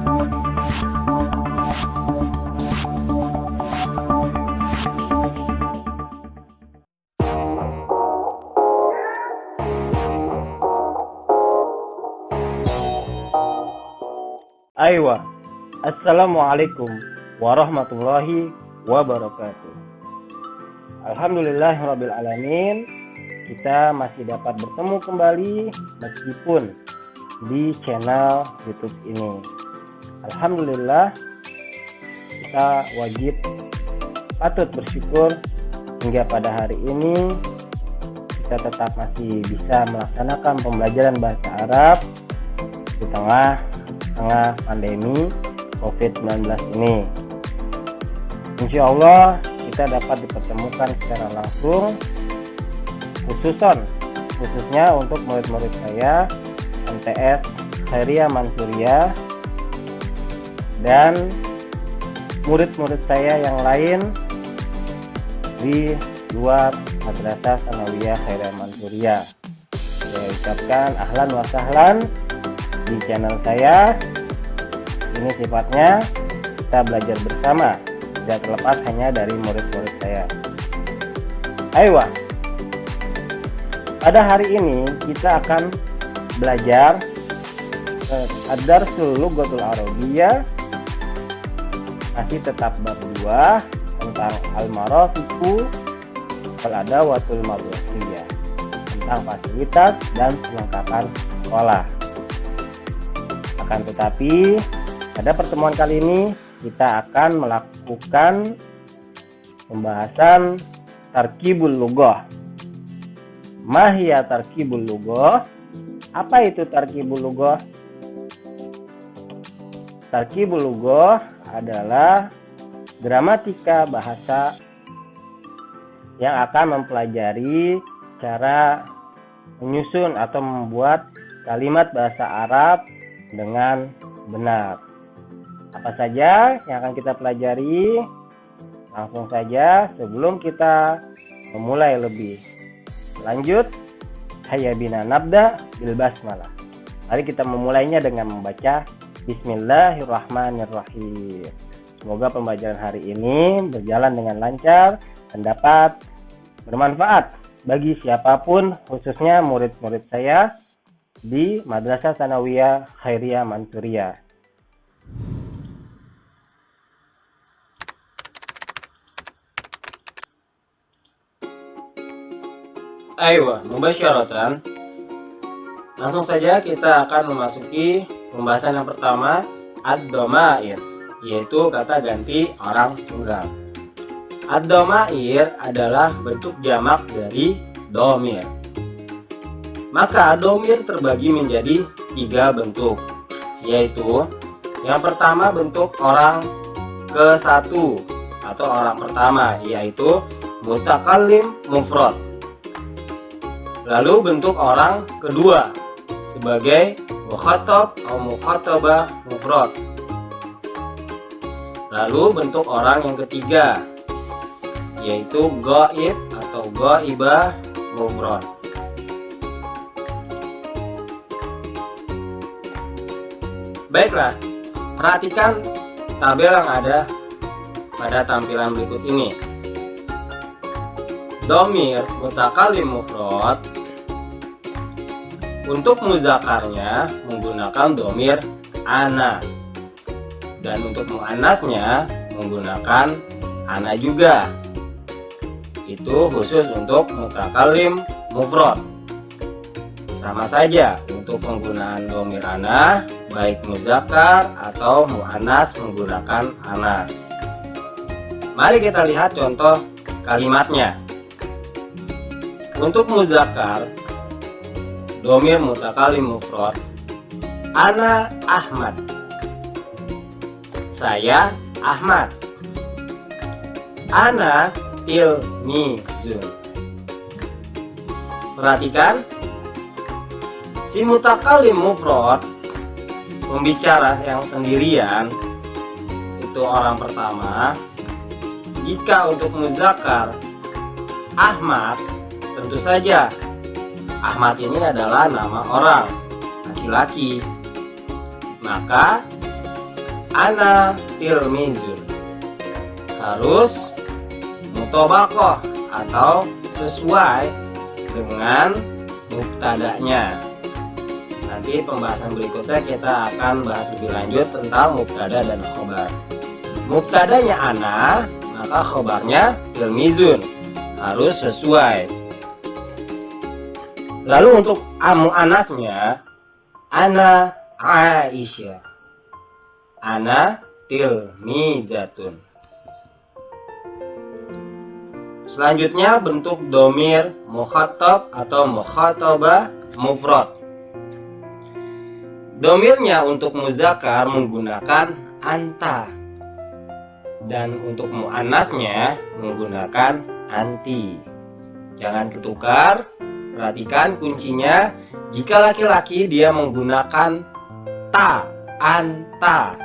Aywa, Assalamualaikum warahmatullahi wabarakatuh. Alhamdulillahirrabbilalamin, kita masih dapat bertemu kembali meskipun di channel YouTube ini. Alhamdulillah, kita wajib patut bersyukur hingga pada hari ini kita tetap masih bisa melaksanakan pembelajaran bahasa Arab di tengah pandemi COVID-19 ini. Insya Allah kita dapat dipertemukan secara langsung, khususnya untuk murid-murid saya MTS Khairiyah Mansuriyah dan murid-murid saya yang lain di luar Madrasah Tsanawiyah Khairiyah Mansuriyah. Saya ucapkan ahlan wa sahlan di channel saya. Ini sifatnya kita belajar bersama, tidak terlepas hanya dari murid-murid saya. Aywa, pada hari ini kita akan belajar Ad-Darsul Lughatul Arabiyyah, masih tetap bab 2 tentang Al-Marafiqu wal Adawatul Madrasiyah, tentang fasilitas dan perlengkapan sekolah. Akan tetapi pada pertemuan kali ini kita akan melakukan pembahasan Tarkibul Lughah. Mahiyya Tarkibul Lughah? Apa itu Tarkibul Lughah? Tarkibul Lughah adalah gramatika bahasa yang akan mempelajari cara menyusun atau membuat kalimat bahasa Arab dengan benar. Apa saja yang akan kita pelajari? Langsung saja sebelum kita memulai lebih lanjut, hayya bina nabda bil basmalah. Mari kita memulainya dengan membaca Bismillahirrahmanirrahim. Semoga pembelajaran hari ini berjalan dengan lancar dan dapat bermanfaat bagi siapapun, khususnya murid-murid saya di Madrasah Tsanawiyah Khairiyah Mansuriyah. Aywa, mubasyaratan. Langsung saja kita akan memasuki pembahasan yang pertama, ad-dhamair, yaitu kata ganti orang tunggal. Ad-dhamair adalah bentuk jamak dari dhamir. Maka dhamir terbagi menjadi 3 bentuk, yaitu yang pertama bentuk orang ke-1 atau orang pertama, yaitu mutakallim mufrad. Lalu bentuk orang kedua sebagai mukhatab atau mukhatabah mufrad. Lalu bentuk orang yang ketiga yaitu ghaib atau ghaibah mufrad. Baiklah, perhatikan tabel yang ada pada tampilan berikut ini. Dhamir mutakallim mufrad, untuk muzakarnya menggunakan dhamir ana, dan untuk muannasnya menggunakan ana juga. Itu khusus untuk mutakallim mufrad. Sama saja untuk penggunaan dhamir ana, baik muzakkar atau muannas menggunakan ana. Mari kita lihat contoh kalimatnya. Untuk muzakkar, dhamir mutakallim mufrad, ana Ahmad. Saya Ahmad. Ana tilmizun. Perhatikan, si mutakallim mufrad, pembicara yang sendirian, itu orang pertama. Jika untuk muzakkar Ahmad, tentu saja Ahmad ini adalah nama orang laki-laki. Maka ana tilmizun. Harus mutobaqah atau sesuai dengan mubtada'nya. Nanti pembahasan berikutnya kita akan bahas lebih lanjut tentang mubtada dan khobar. Mubtadanya ana, maka khobarnya tilmizun, harus sesuai. Lalu untuk muannasnya, ana Aisyah, ana tilmizatun. Selanjutnya bentuk domir mukhatab atau mukhatabah mufrad. Domirnya untuk muzakkar menggunakan anta, dan untuk muannasnya menggunakan anti. Jangan ketukar. Perhatikan kuncinya. Jika laki-laki dia menggunakan ta, anta.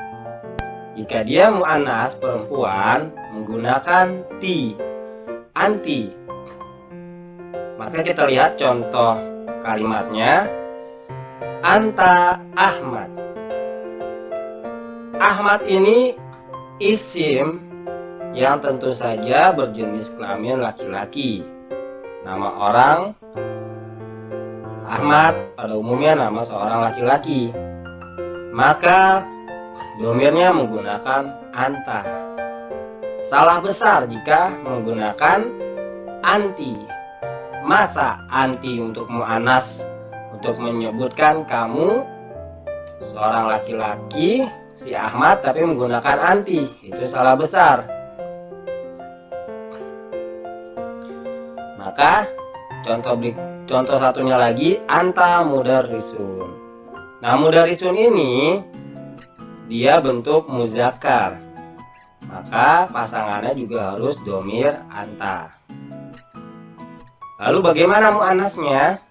Jika dia muannas perempuan menggunakan ti, anti. Maka kita lihat contoh kalimatnya. Anta Ahmad. Ahmad ini isim yang tentu saja berjenis kelamin laki-laki. Nama orang Ahmad pada umumnya nama seorang laki-laki. Maka domirnya menggunakan anta. Salah besar jika menggunakan anti. Masa anti untuk muannas, untuk menyebutkan kamu seorang laki-laki si Ahmad tapi menggunakan anti? Itu salah besar. Maka contoh satunya lagi, anta mudarrisun. Nah, mudarrisun ini dia bentuk muzakkar, maka pasangannya juga harus domir anta. Lalu bagaimana muannasnya?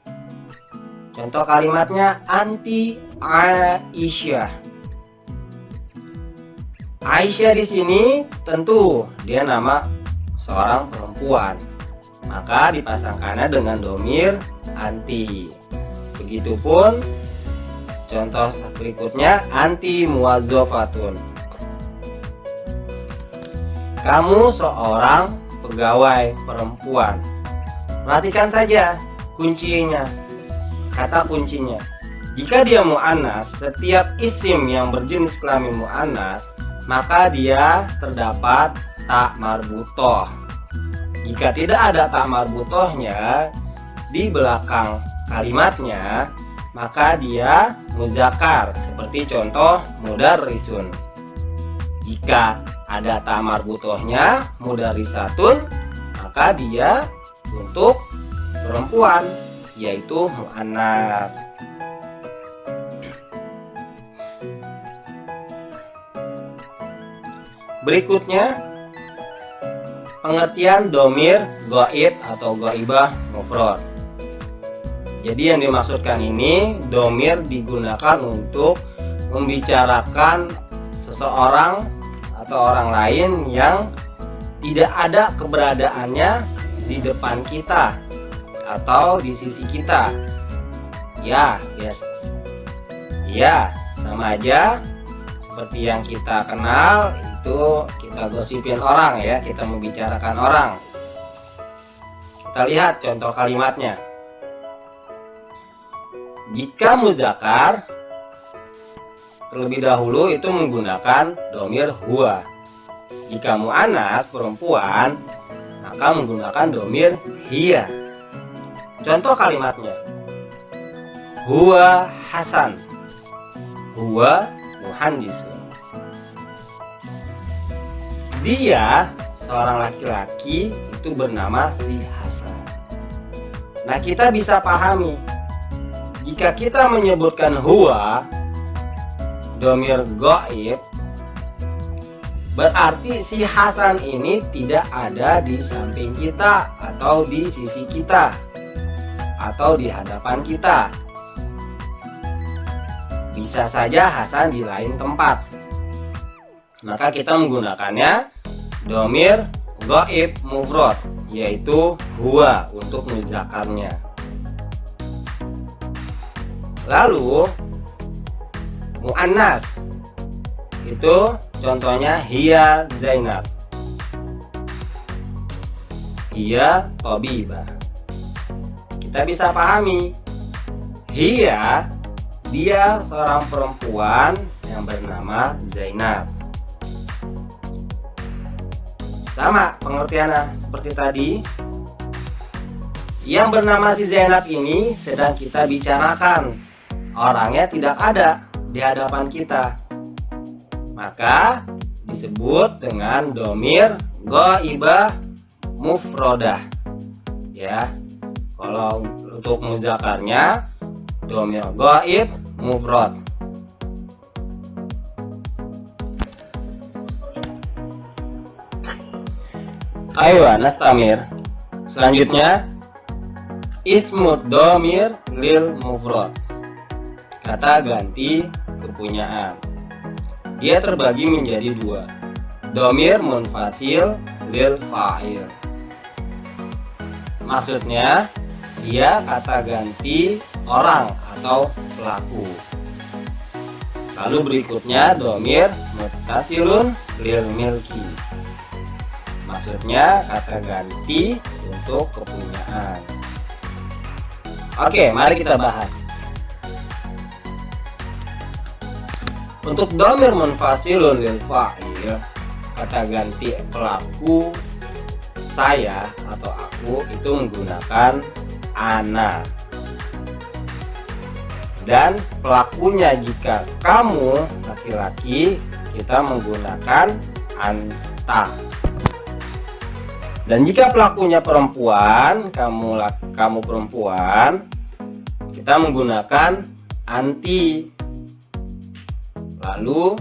Contoh kalimatnya anti Aisyah. Aisyah di sini tentu dia nama seorang perempuan, maka dipasangkannya dengan domir anti. Begitupun contoh berikutnya, anti muwazzafatun. Kamu seorang pegawai perempuan. Perhatikan saja kuncinya, kata kuncinya. Jika dia muannas, setiap isim yang berjenis kelamin muannas, maka dia terdapat ta marbutoh. Jika tidak ada ta marbutohnya di belakang kalimatnya, maka dia muzakkar, seperti contoh mudarrisun. Jika ada ta marbutohnya, mudarrisatun, maka dia untuk perempuan, yaitu muannas. Berikutnya, pengertian domir ghaib atau ghaibah mufrad. Jadi yang dimaksudkan ini, domir digunakan untuk membicarakan seseorang atau orang lain yang tidak ada keberadaannya di depan kita atau di sisi kita. Ya, sama aja seperti yang kita kenal, itu kita gosipin orang ya, kita membicarakan orang. Kita lihat contoh kalimatnya. Jika muzakkar, terlebih dahulu itu menggunakan domir huwa. Jika muannas perempuan, maka menggunakan domir hiya. Contoh kalimatnya, huwa Hasan, huwa muhandisun. Dia seorang laki-laki itu bernama si Hasan. Nah, kita bisa pahami, jika kita menyebutkan huwa domir ghaib, berarti si Hasan ini tidak ada di samping kita atau di sisi kita atau di hadapan kita. Bisa saja Hasan di lain tempat. Maka kita menggunakannya domir ghaib mufrad, yaitu huwa untuk muzakkarnya. Lalu muannas itu contohnya hiya Zainab, hiya Tobibah. Kita bisa pahami, hiya dia seorang perempuan yang bernama Zainab. Sama pengertiannya seperti tadi. Yang bernama si Zainab ini sedang kita bicarakan. Orangnya tidak ada di hadapan kita. Maka disebut dengan domir ghaibah mufrodah. Ya. Kalau untuk muzakarnya domir ghaib mufrad. Ayo nastamir. Selanjutnya ismud domir lil mufrad, kata ganti kepunyaan. Dia terbagi menjadi dua, domir munfasil lil fa'il. Maksudnya dia kata ganti orang atau pelaku. Lalu berikutnya domir muttasilun lil milki, maksudnya kata ganti untuk kepunyaan. Oke, mari kita bahas. Untuk domir munfasilun lil fa'il, kata ganti pelaku saya atau aku itu menggunakan ana. Dan pelakunya jika kamu laki-laki, kita menggunakan anta. Dan jika pelakunya perempuan, kamu perempuan, kita menggunakan anti. Lalu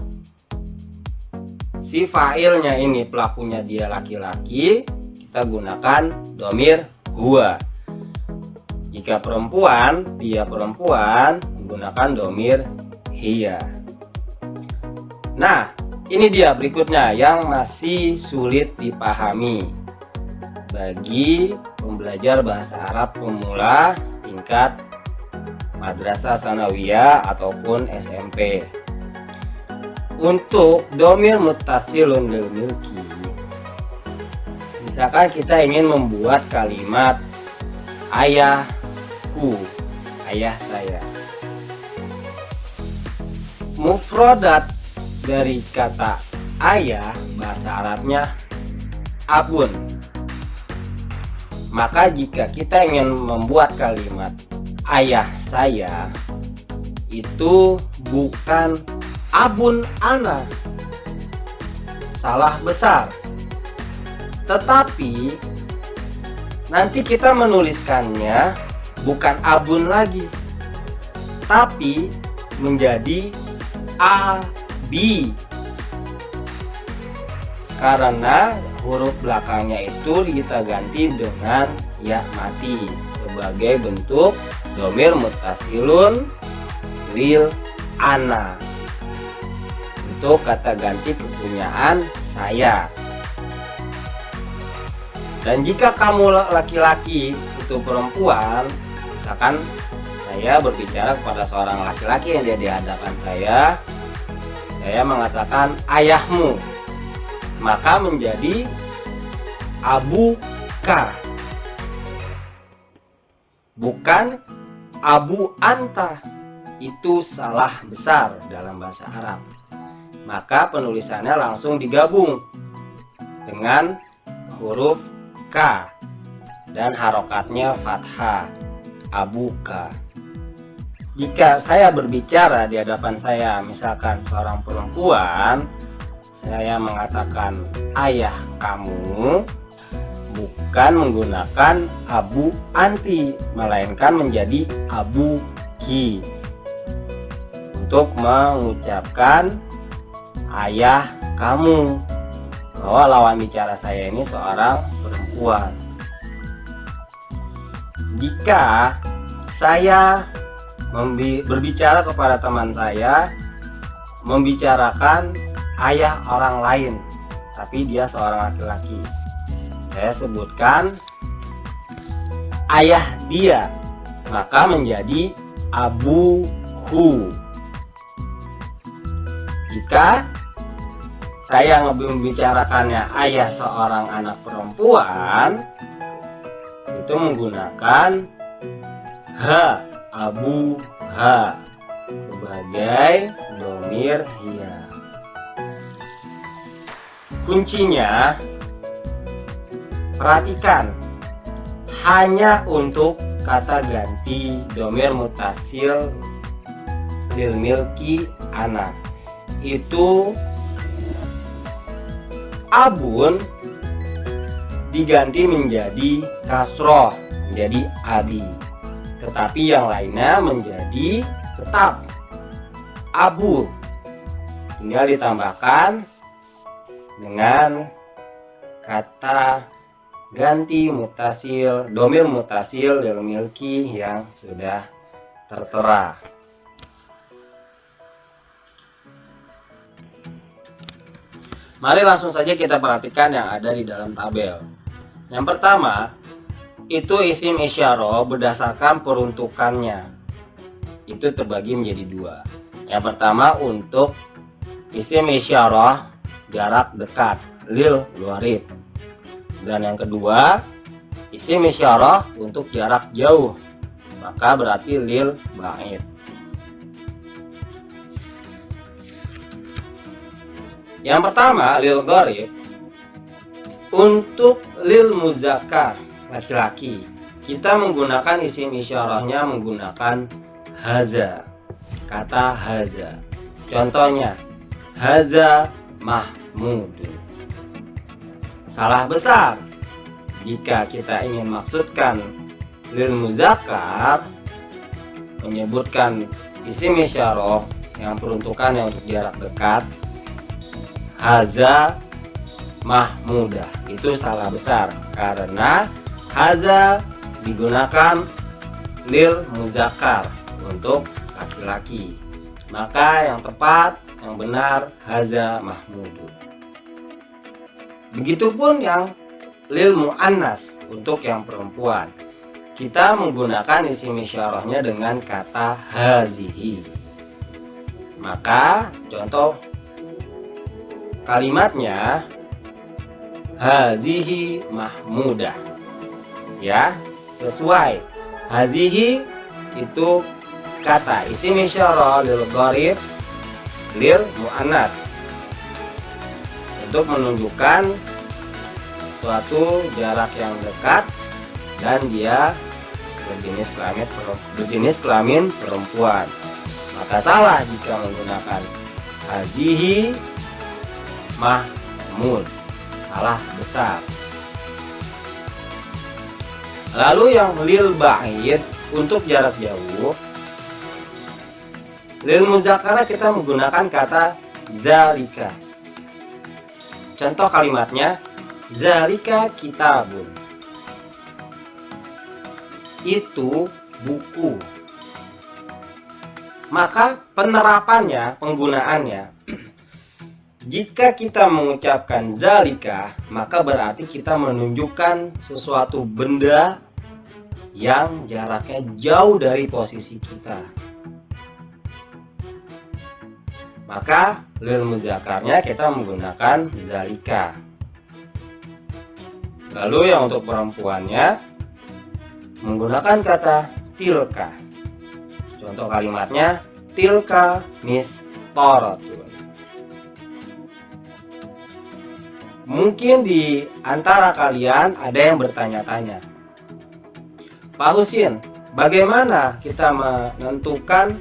si fa'ilnya ini, pelakunya dia laki-laki, kita gunakan domir huwa. Jika perempuan, dia perempuan, menggunakan domir hiya. Nah, ini dia berikutnya yang masih sulit dipahami bagi pembelajar bahasa Arab pemula tingkat madrasah sanawiyah ataupun SMP. Untuk domir muttasilun lil milki, misalkan kita ingin membuat kalimat ayahku, ayah saya. Mufrodat dari kata ayah bahasa Arabnya abun. Maka jika kita ingin membuat kalimat ayah saya, itu bukan abun ana, salah besar. Tetapi nanti kita menuliskannya bukan abun lagi, tapi menjadi abi, karena huruf belakangnya itu kita ganti dengan ya mati sebagai bentuk domir muttasilun lil ana, untuk kata ganti kepunyaan saya. Dan jika kamu laki-laki itu perempuan, misalkan saya berbicara kepada seorang laki-laki yang dia di hadapan saya mengatakan ayahmu, maka menjadi abuka, bukan abu anta. Itu salah besar dalam bahasa Arab. Maka penulisannya langsung digabung dengan huruf K dan harokatnya fathah, abuka. Jika saya berbicara di hadapan saya, misalkan seorang perempuan, saya mengatakan ayah kamu, bukan menggunakan abu anti, melainkan menjadi abu ki, untuk mengucapkan ayah kamu, bahwa lawan bicara saya ini seorang perempuan. Jika saya berbicara kepada teman saya, membicarakan ayah orang lain, tapi dia seorang laki-laki, saya sebutkan ayah dia, maka menjadi abuhu. Jika saya membicarakannya ayah seorang anak perempuan, itu menggunakan ha, abu, ha sebagai dhamir hiya. Kuncinya, perhatikan, hanya untuk kata ganti dhamir mutasil lil milki ana, itu abun diganti menjadi kasroh, menjadi abi, tetapi yang lainnya menjadi tetap abu, tinggal ditambahkan dengan kata ganti mutasil, dhamir mutasil lil milki yang sudah tertera. Mari langsung saja kita perhatikan yang ada di dalam tabel. Yang pertama, itu isim isyarah berdasarkan peruntukannya. Itu terbagi menjadi dua. Yang pertama untuk isim isyarah jarak dekat, lil gharib. Dan yang kedua, isim isyarah untuk jarak jauh, maka berarti lil ba'id. Yang pertama, lil gharib, untuk lil muzakkar, laki-laki, kita menggunakan isim isyarahnya menggunakan haza, kata haza. Contohnya, haza mahmudun. Salah besar jika kita ingin maksudkan lil muzakkar, menyebutkan isim isyarah yang peruntukannya untuk jarak dekat, haza mahmudah, itu salah besar karena haza digunakan lil muzakkar untuk laki-laki. Maka yang tepat, yang benar, haza mahmudun. Begitupun yang lil muannas untuk yang perempuan, kita menggunakan isim isyarahnya dengan kata hazihi. Maka contoh kalimatnya hazihi mahmudah, ya, sesuai. Hazihi itu kata isim isyarah lil gharib lil muannas untuk menunjukkan suatu jarak yang dekat dan dia berjenis kelamin perempuan. Maka salah jika menggunakan hazihi mahmud, salah besar. Lalu yang lil ba'id untuk jarak jauh, lil muzakkar kita menggunakan kata zalika. Contoh kalimatnya, zalika kitabun, itu buku. Maka penerapannya, penggunaannya, jika kita mengucapkan zalika, maka berarti kita menunjukkan sesuatu benda yang jaraknya jauh dari posisi kita. Maka lil muzakkarnya kita menggunakan zalika. Lalu yang untuk perempuannya menggunakan kata tilka. Contoh kalimatnya, tilka mistaratun. Mungkin di antara kalian ada yang bertanya-tanya, Pak Husin, bagaimana kita menentukan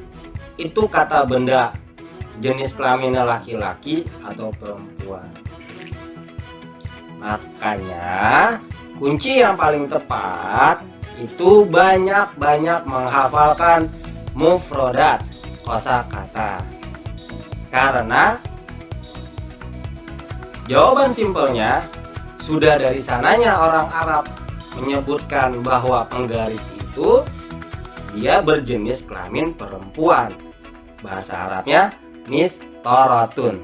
itu kata benda jenis kelaminnya laki-laki atau perempuan? Makanya kunci yang paling tepat itu banyak-banyak menghafalkan mufrodat, kosakata. Karena jawaban simpelnya sudah dari sananya orang Arab menyebutkan bahwa penggaris itu dia berjenis kelamin perempuan. Bahasa Arabnya mistaratun.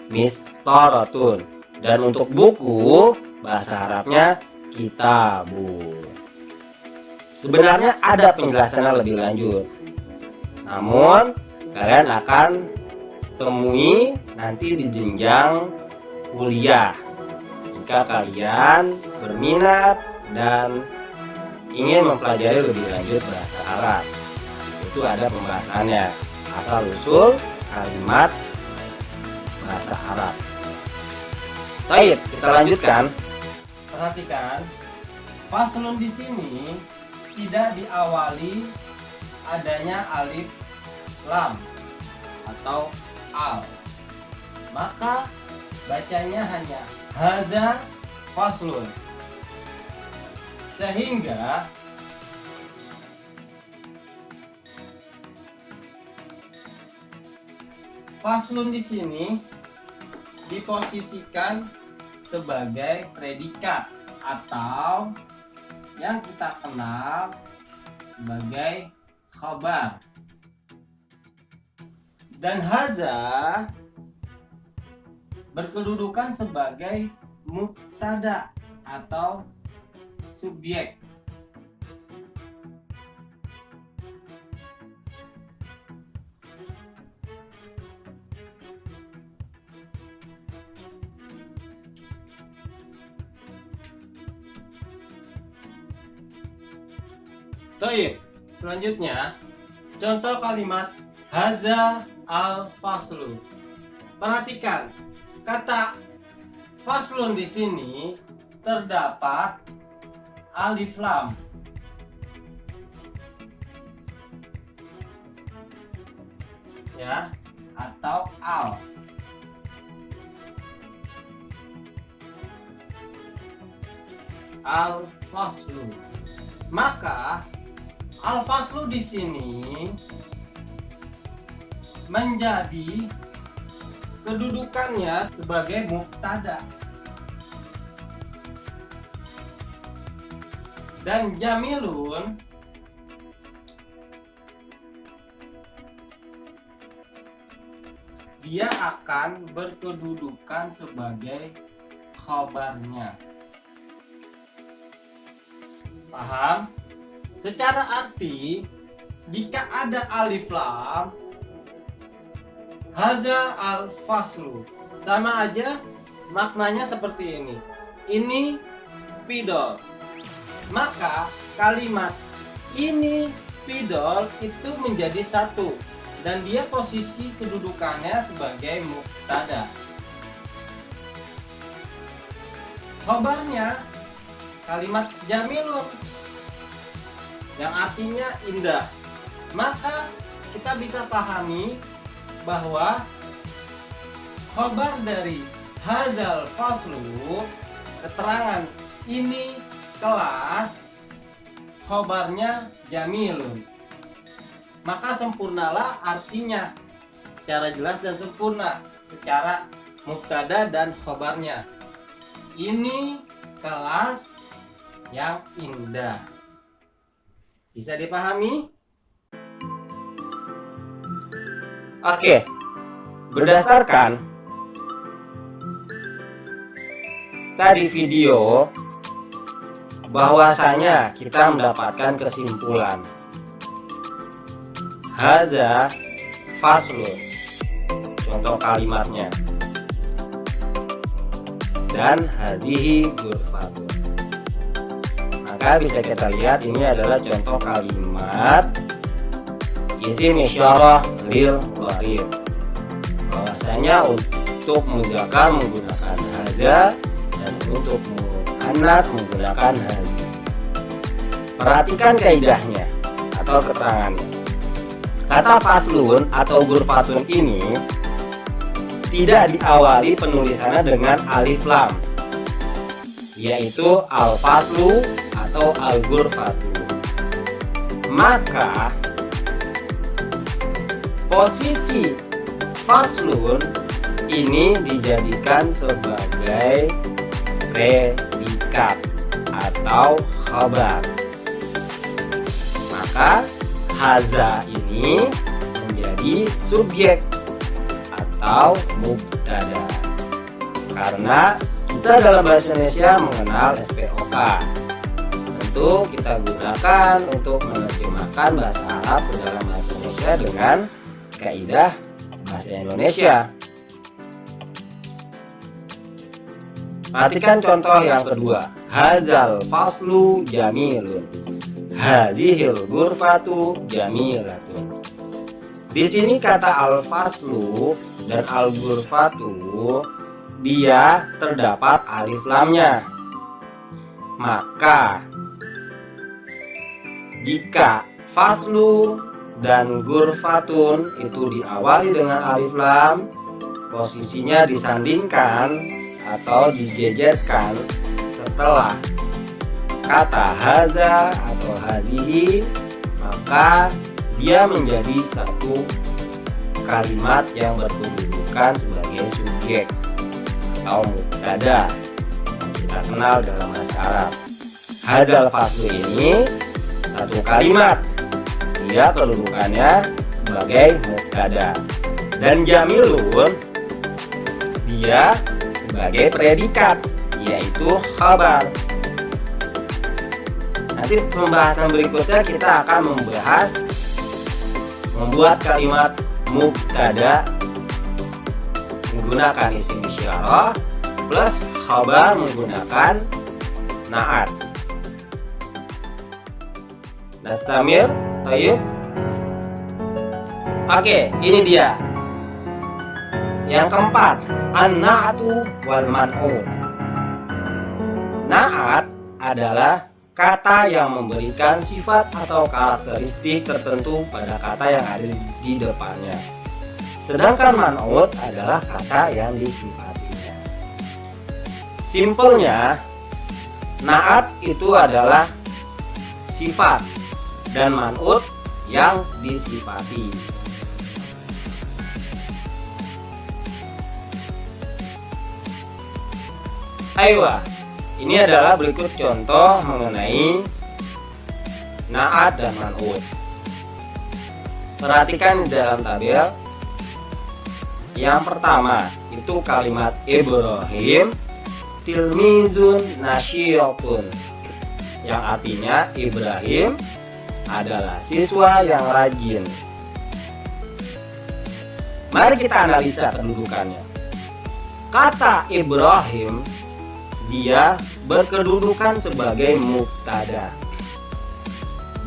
Mistaratun. Dan untuk buku, bahasa Arabnya kitabun. Sebenarnya ada penjelasannya lebih lanjut, namun kalian akan temui nanti di jenjang kuliah. Jika kalian berminat dan ingin mempelajari lebih lanjut bahasa Arab, itu ada pembahasannya, asal usul kalimat bahasa Arab. Baik, kita lanjutkan. Perhatikan, faslun di sini tidak diawali adanya alif lam atau al, maka bacanya hanya haza faslun, sehingga faslun di sini diposisikan sebagai predikat atau yang kita kenal sebagai khabar. Dan haza berkedudukan sebagai mubtada atau subjek. Baik, selanjutnya contoh kalimat haza al-faslu. Perhatikan, kata faslun di sini terdapat alif lam. Ya, atau al. Al-faslu. Maka al-faslu di sini menjadi kedudukannya sebagai mubtada. Dan jamilun dia akan berkedudukan sebagai khabarnya. Paham? Secara arti, jika ada alif lam, haza al-faslu, sama aja maknanya seperti ini. Ini spidol. Maka kalimat ini spidol itu menjadi satu dan dia posisi kedudukannya sebagai mubtada. Khabarnya kalimat jamilun yang artinya indah. Maka kita bisa pahami bahwa khabar dari hazal faslu, keterangan ini kelas, khabarnya jamilun, maka sempurnalah artinya secara jelas dan sempurna secara mubtada dan khabarnya. Ini kelas yang indah. Bisa dipahami? Oke, berdasarkan tadi video, bahwasanya kita mendapatkan kesimpulan haza faslu, contoh kalimatnya, dan hazihi ghurfatun. Maka bisa kita lihat ini adalah contoh kalimat isim isyarah lil gharib, bahwasanya untuk muzakkar menggunakan haza dan untuk muannas menggunakan hazi. Perhatikan kaidahnya atau keterangannya. Kata faslun atau ghurfatun ini tidak diawali penulisannya dengan alif lam, yaitu al-faslu atau al-ghurfatu. Maka posisi faslun ini dijadikan sebagai predikat atau khabar. Maka haza ini menjadi subjek atau mubtada. Karena kita dalam bahasa Indonesia mengenal SPOK, tentu kita gunakan untuk menerjemahkan bahasa Arab ke dalam bahasa Indonesia dengan kaidah bahasa bahasa Indonesia. Perhatikan contoh yang kedua. Hazal faslu jamilun. Hazihil ghurfatu jamilatun. Di sini kata al-faslu dan al-ghurfatu dia terdapat alif lamnya. Maka jika faslu dan ghurfatun itu diawali dengan alif lam, posisinya disandingkan atau dijejerkan setelah kata haza atau hazihi, maka dia menjadi satu kalimat yang berkedudukan sebagai subjek atau mubtada yang kita kenal dalam bahasa Arab. Hazal faslu ini satu kalimat, dia kedudukannya sebagai mubtada, dan jamilun dia sebagai predikat, yaitu khabar. Nanti pembahasan berikutnya kita akan membahas membuat kalimat mubtada menggunakan isim isyarah plus khabar menggunakan na'at. Nastamir, tayyib. Oke, ini dia. Yang keempat, an-na'atu wal man'ut. Na'at adalah kata yang memberikan sifat atau karakteristik tertentu pada kata yang ada di depannya. Sedangkan man'ut adalah kata yang disifatinya. Simpelnya, na'at itu adalah sifat dan man'ut yang disifati. Aywa, ini adalah berikut contoh mengenai na'at dan man'ut. Perhatikan di dalam tabel. Yang pertama itu kalimat Ibrahim tilmizun nasyiyatun, yang artinya Ibrahim adalah siswa yang rajin. Mari kita analisa kedudukannya. Kata Ibrahim dia berkedudukan sebagai mubtada,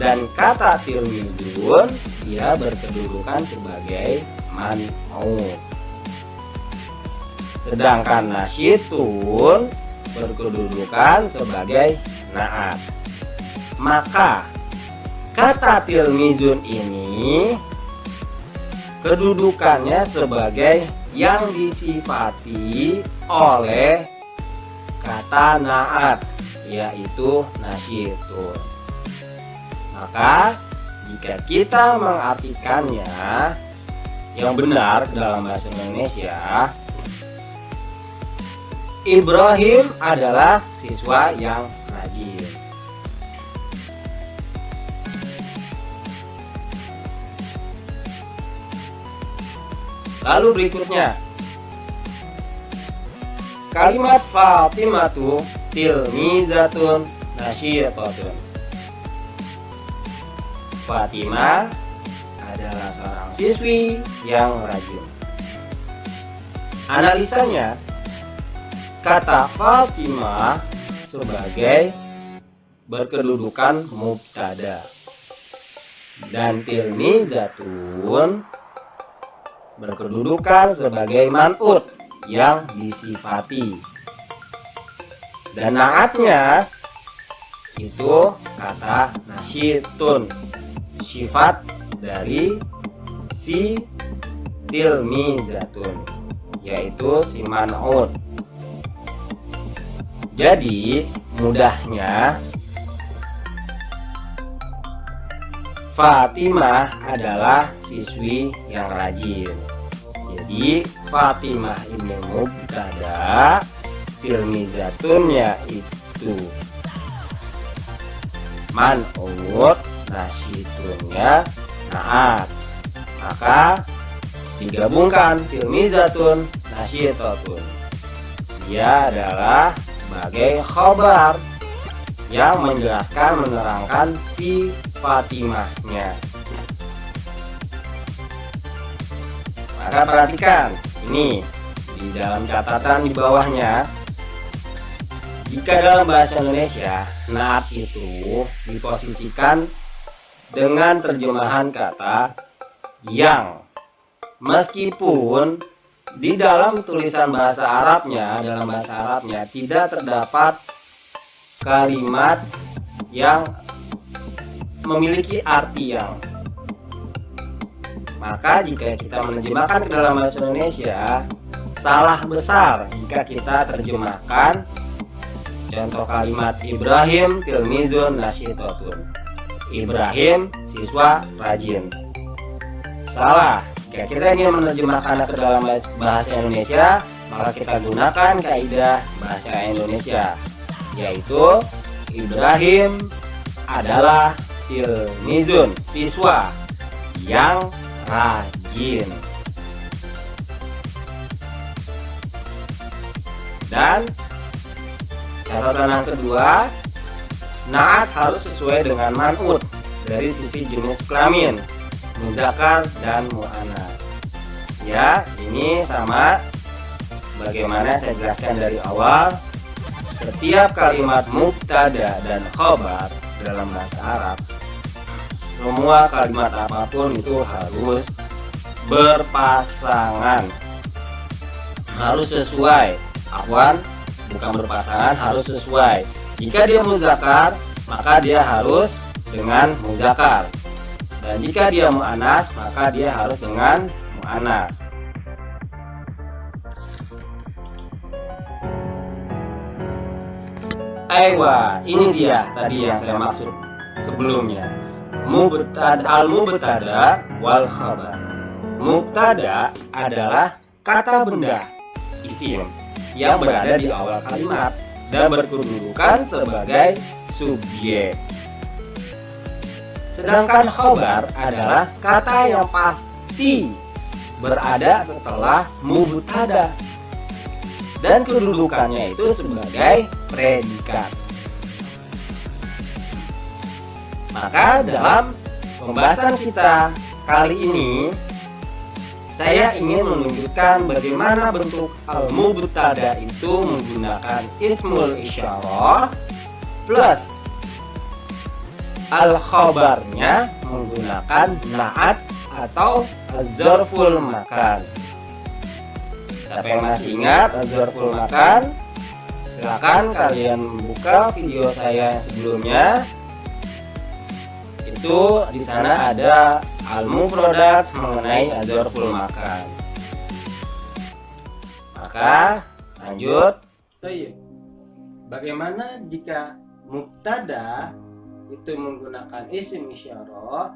dan kata tilmizun dia berkedudukan sebagai man'ut. Sedangkan nasyitun berkedudukan sebagai na'at. Maka kata tilmizun ini kedudukannya sebagai yang disifati oleh kata na'at, yaitu nasyitun. Maka jika kita mengartikannya yang benar dalam bahasa Indonesia, Ibrahim adalah siswa yang rajin. Lalu berikutnya, kalimat Fatimatu tilmizatun nasyitatun. Fatimah adalah seorang siswi yang rajin. Analisanya, kata Fatimah sebagai berkedudukan mubtada, dan tilmizatun berkedudukan sebagai man'ut yang disifati, dan na'atnya itu kata nasyitun, sifat dari si tilmizatun, yaitu si man'ut. Jadi mudahnya Fatimah adalah siswi yang rajin. Jadi Fatimah ini mubtada, tilmizatunnya itu man'ut, nasyitunnya na'at. Maka digabungkan tilmizatun nasyitatun, dia adalah sebagai khabar yang menjelaskan, menerangkan si Fatimahnya. Maka Maka perhatikan ini di dalam catatan di bawahnya. Jika dalam bahasa Indonesia naat itu diposisikan dengan terjemahan kata yang, meskipun di dalam tulisan bahasa Arabnya, tidak terdapat kalimat yang memiliki arti yang. Maka jika kita menerjemahkan ke dalam bahasa Indonesia, salah besar jika kita terjemahkan contoh kalimat Ibrahim tilmizun nasyitotun. Ibrahim siswa rajin. Salah. Jika kita ingin menerjemahkan ke dalam bahasa Indonesia, maka kita gunakan kaidah bahasa Indonesia, yaitu Ibrahim adalah tilmizun, siswa yang rajin. Dan catatan yang kedua, naat harus sesuai dengan man'ut dari sisi jenis kelamin, muzakkar dan muannas. Ya, ini sama sebagaimana saya jelaskan dari awal. Setiap kalimat mubtada dan khabar dalam bahasa Arab, semua kalimat apapun itu harus berpasangan, harus sesuai. Afwan, bukan berpasangan, harus sesuai. Jika dia muzakkar, maka dia harus dengan muzakkar. Dan jika dia muannas, maka dia harus dengan muannas. Aywa, ini dia tadi yang saya maksud sebelumnya. Al-mubtada wal khabar. Mubtada adalah kata benda, isim, yang berada di awal kalimat dan berkedudukan sebagai subjek. Sedangkan khabar adalah kata yang pasti berada setelah mubtada dan kedudukannya itu sebagai predikat. Maka dalam pembahasan kita kali ini, saya ingin menunjukkan bagaimana bentuk al-mubtada itu menggunakan ismul isyarah plus al-khabarnya menggunakan na'at atau az-zarful makan. Siapa yang masih ingat az-zarful makan? Silakan kalian buka video saya sebelumnya. Itu di sana ada al-mufradat mengenai az-zarful makan. Maka lanjut. Bagaimana jika mubtada itu menggunakan isim isyarah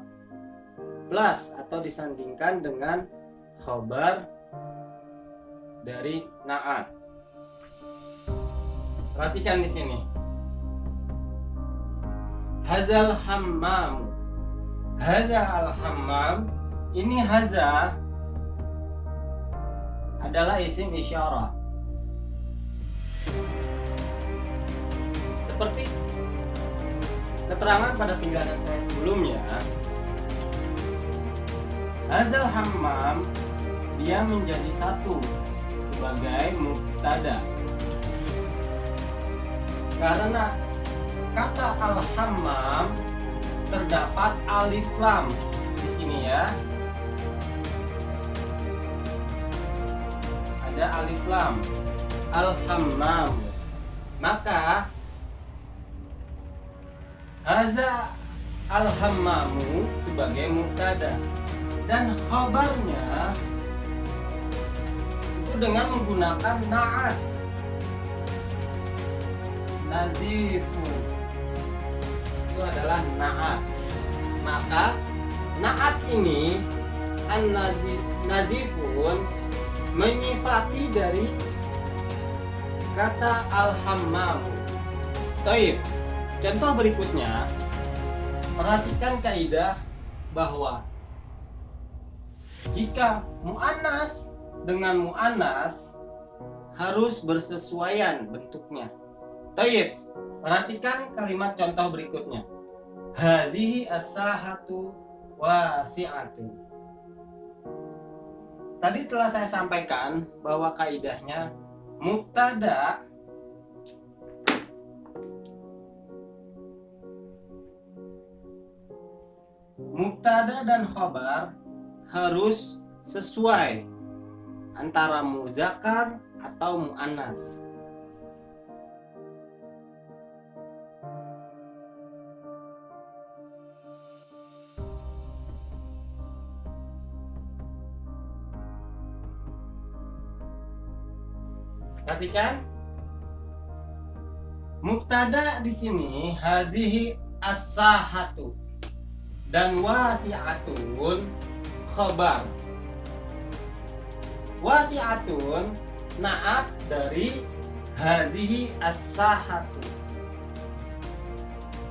plus atau disandingkan dengan khabar dari na'at? Perhatikan di sini. Hazal hammam. Haza al-hammam. Ini haza adalah isim isyarah. Seperti keterangan pada penjelasan saya sebelumnya, hazal hammam dia menjadi satu sebagai mubtada. Karena kata al-hammam terdapat alif lam di sini ya. Ada alif lam al-hammam. Maka haza al-hammamu sebagai mubtada dan khabarnya itu dengan menggunakan na'at. Nazifu itu adalah na'at. Maka na'at ini nazifun menyifati dari kata al-hammam. Taib. Contoh berikutnya, perhatikan kaidah bahwa jika mu'annas dengan mu'annas harus bersesuaian bentuknya. Taib. Perhatikan kalimat contoh berikutnya. Hazihi as-sahatu wasi'atu. Tadi telah saya sampaikan bahwa kaidahnya mubtada dan khabar harus sesuai antara muzakkar atau muannas. Perhatikan, mubtada di sini hazihi as-sahatu dan wasi'atun khabar. Wasi'atun naat dari hazihi as-sahatu.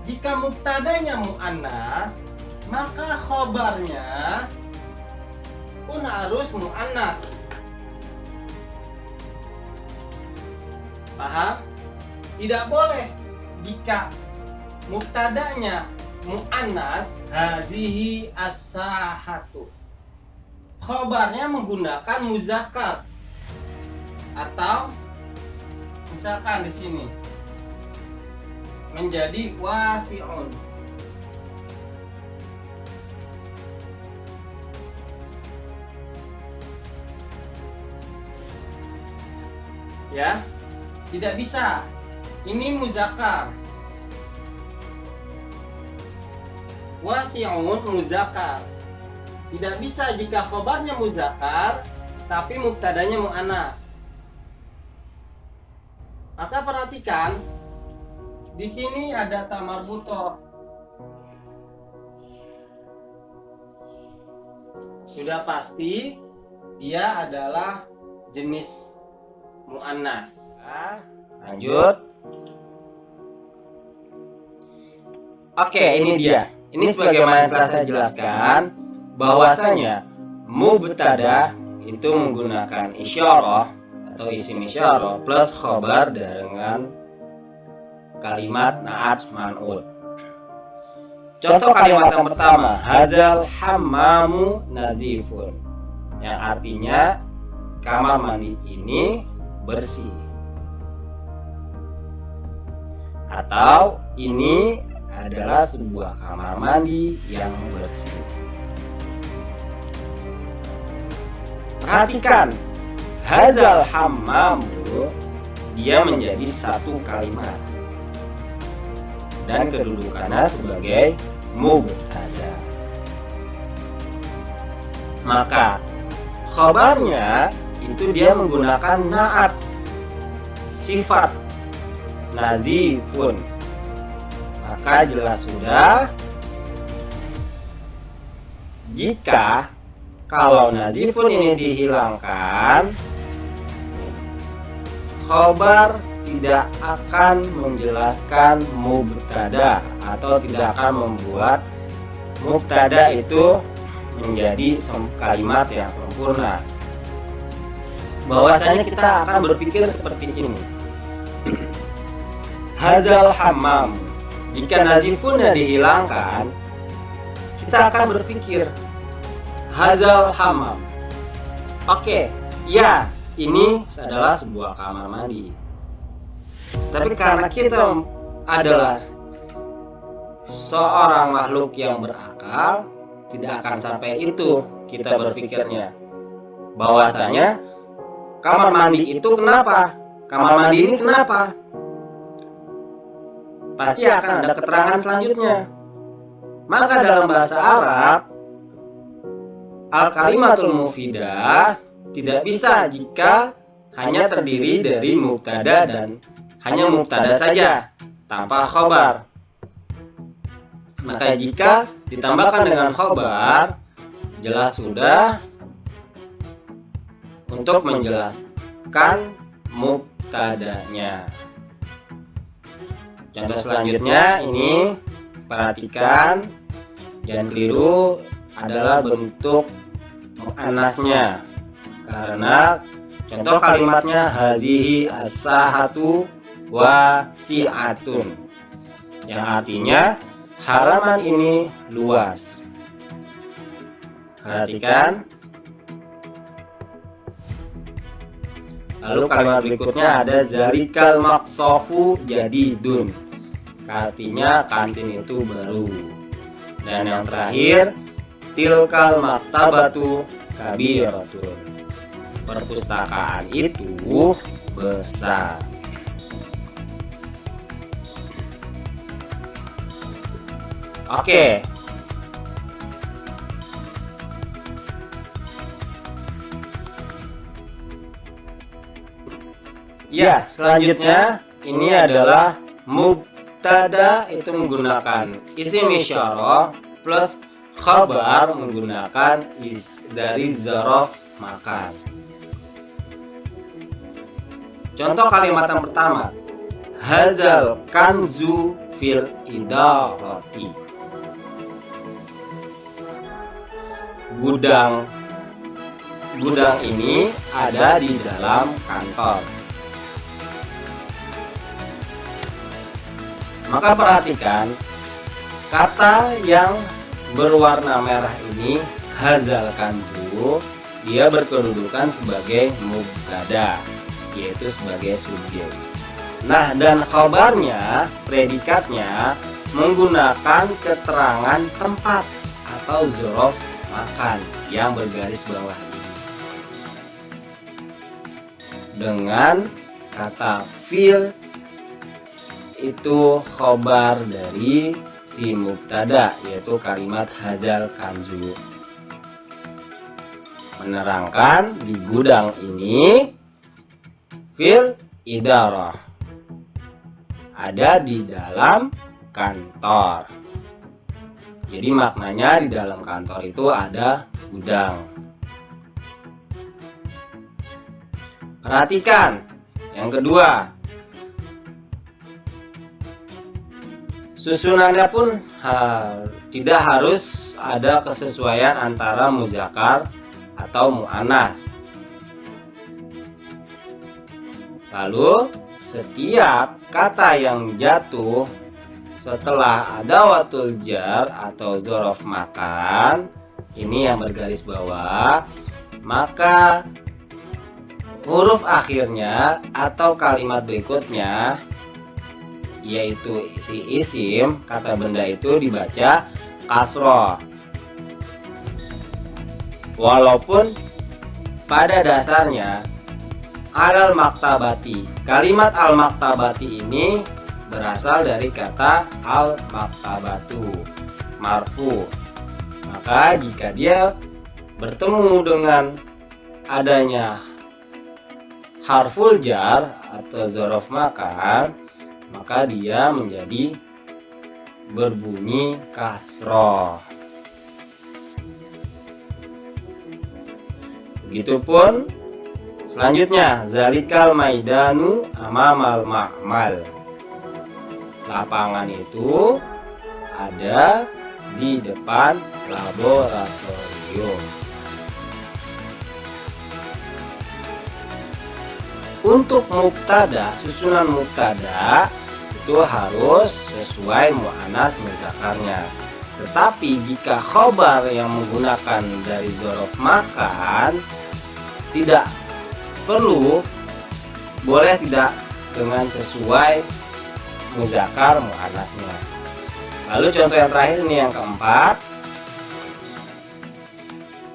Jika mubtadanya muannas, maka khabarnya pun harus muannas. Paham? Tidak boleh jika mubtadanya muannas hazihi as-sahatu, khabarnya menggunakan muzakkar, atau misalkan di sini menjadi wasi'un. Ya, tidak bisa. Ini muzakkar. Wasi'un muzakkar. Tidak bisa jika khabarnya muzakkar tapi mubtadanya muannas. Maka perhatikan, di sini ada ta marbutoh. Sudah pasti dia adalah jenis muannas. Lanjut. Oke, ini dia. Ini sebagaimana yang telah saya jelaskan, bahwasanya mubtada itu menggunakan isyarah atau isim isyarah plus khabar dengan kalimat na'at man'ut. Contoh kalimat yang pertama, hazal hammamu nazifun, yang artinya kamar mandi ini bersih, atau ini adalah sebuah kamar mandi yang bersih. Perhatikan, hazal hammamu dia menjadi satu kalimat dan kedudukannya sebagai mubtada. Maka khabarnya itu dia menggunakan na'at, sifat nazifun. Maka jelas sudah, jika kalau nazifun ini dihilangkan, khabar tidak akan menjelaskan mubtada atau tidak akan membuat mubtada itu menjadi kalimat yang sempurna. Bahwasanya kita akan berpikir seperti ini. Hazal hammam, jika nazifunnya dihilangkan, kita akan berpikir hazal hammam. Oke, ya, ini adalah sebuah kamar mandi. Tapi karena kita adalah seorang makhluk yang berakal, tidak akan sampai itu kita berpikirnya. Bahwasanya kamar mandi itu kenapa? Kamar mandi ini kenapa? Pasti akan ada keterangan selanjutnya. Maka dalam bahasa Arab, al-kalimatul mufidah tidak bisa jika hanya terdiri dari mubtada dan hanya mubtada saja tanpa khabar. Maka jika ditambahkan dengan khabar, jelas sudah untuk menjelaskan mubtadanya. Contoh selanjutnya ini, perhatikan, jangan keliru, adalah bentuk muannasnya. Karena contoh kalimatnya hazihi as-sahatu wasi'atun, yang artinya halaman ini luas. Perhatikan, Lalu kalimat berikutnya ada zalikal maksofu jadidun, artinya kantin itu baru. Dan yang terakhir tilkal maktabatu kabiratun, perpustakaan itu besar. Oke. Ya, selanjutnya ini adalah mubtada, itu menggunakan isim isyarah plus khabar menggunakan dari zaraf makan. Contoh kalimat yang pertama, hadzal kanzu fil idarati. Gudang ini ada di dalam kantor. Maka perhatikan kata yang berwarna merah ini, hadzal kanzu, dia berkedudukan sebagai mubtada, yaitu sebagai subjek. Nah, dan khabarnya, predikatnya menggunakan keterangan tempat atau zorof makan yang bergaris bawah ini. Dengan kata fil itu khobar dari si mubtada, yaitu kalimat hadzal kanzu, menerangkan di gudang ini fil idarah, ada di dalam kantor. Jadi maknanya di dalam kantor itu ada gudang. Perhatikan yang kedua, susunannya pun tidak harus ada kesesuaian antara muzakkar atau muannas. Lalu setiap kata yang jatuh setelah adawatul jar atau zorof makan, ini yang bergaris bawah, maka huruf akhirnya atau kalimat berikutnya, yaitu si isim, kata benda itu dibaca kasroh. Walaupun pada dasarnya alal maktabati, kalimat al maktabati ini berasal dari kata al maktabatu, marfu. Maka jika dia bertemu dengan adanya harful jar atau zorof makan, maka dia menjadi berbunyi kasroh. Begitupun selanjutnya, zalikal maidanu amamal ma'mal, lapangan itu ada di depan laboratorium. Untuk mubtada, susunan mubtada itu harus sesuai muannas muzakkarnya. Tetapi jika khobar yang menggunakan dari zorof makan, tidak perlu, boleh tidak dengan sesuai muzakkar muannasnya. Lalu contoh yang terakhir ini yang keempat,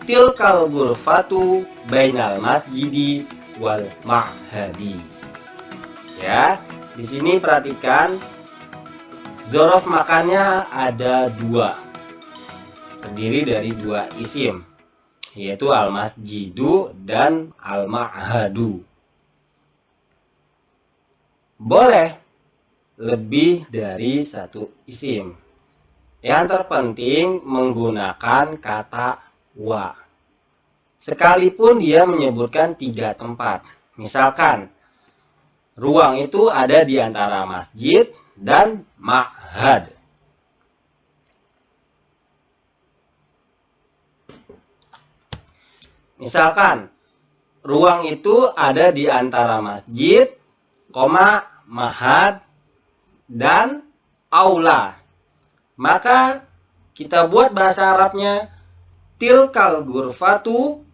tilkal ghurfatu bainal masjidi wal ma'hadi. Ya, di sini perhatikan zorof makannya ada dua, terdiri dari dua isim, yaitu al masjidu dan al ma'hadu. Boleh lebih dari satu isim. Yang terpenting menggunakan kata wa. Sekalipun dia menyebutkan 3 tempat. Misalkan ruang itu ada di antara masjid dan ma'had. Misalkan ruang itu ada di antara masjid, ma'had dan aula. Maka kita buat bahasa Arabnya tilkal ghurfatu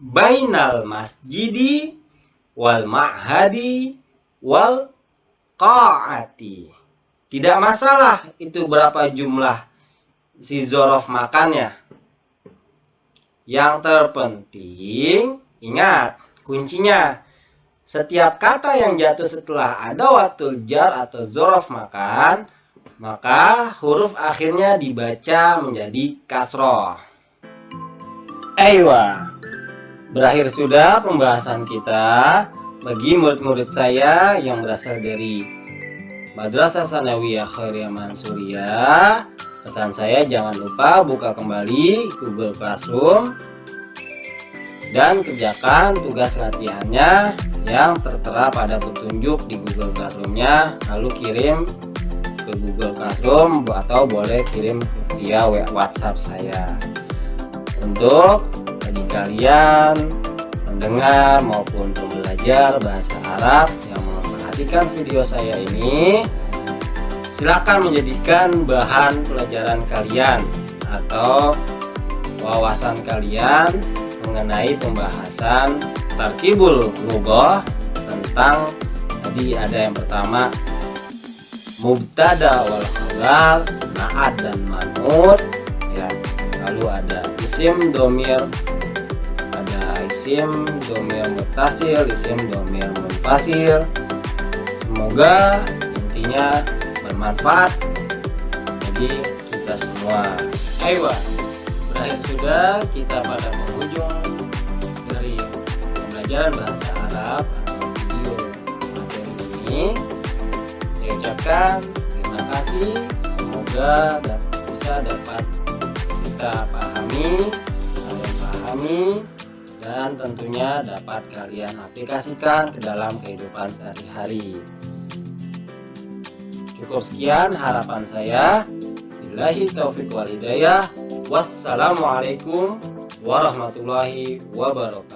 bainal masjidi wal ma'hadi wal qa'ati. Tidak masalah itu berapa jumlah si zorof makannya. Yang terpenting, ingat kuncinya, setiap kata yang jatuh setelah adawatul jar atau zorof makan, maka huruf akhirnya dibaca menjadi kasroh. Aywa, berakhir sudah pembahasan kita. Bagi murid-murid saya yang berasal dari Madrasah Tsanawiyah Khairiyah Mansuriyah, pesan saya jangan lupa buka kembali Google Classroom dan kerjakan tugas latihannya yang tertera pada petunjuk di Google Classroom-nya, lalu kirim ke Google Classroom atau boleh kirim via WhatsApp saya. Untuk bagi kalian mendengar maupun pembelajar bahasa Arab yang memperhatikan video saya ini, silakan menjadikan bahan pelajaran kalian atau wawasan kalian mengenai pembahasan tarkibul lughah tentang tadi ada yang pertama mubtada wal khabar, na'at dan man'ut ya. Lalu ada isim domir, ada isim domir muttasil, isim domir munfasil. Semoga intinya bermanfaat bagi kita semua. Aywa, berakhir sudah kita pada penghujung dari pembelajaran bahasa Arab atau video materi ini. Saya ucapkan terima kasih, semoga bisa dapat kita pahami, kalian pahami, dan tentunya dapat kalian aplikasikan ke dalam kehidupan sehari-hari. Cukup sekian harapan saya. Billahi taufiq wal hidayah. Wassalamualaikum warahmatullahi wabarakatuh.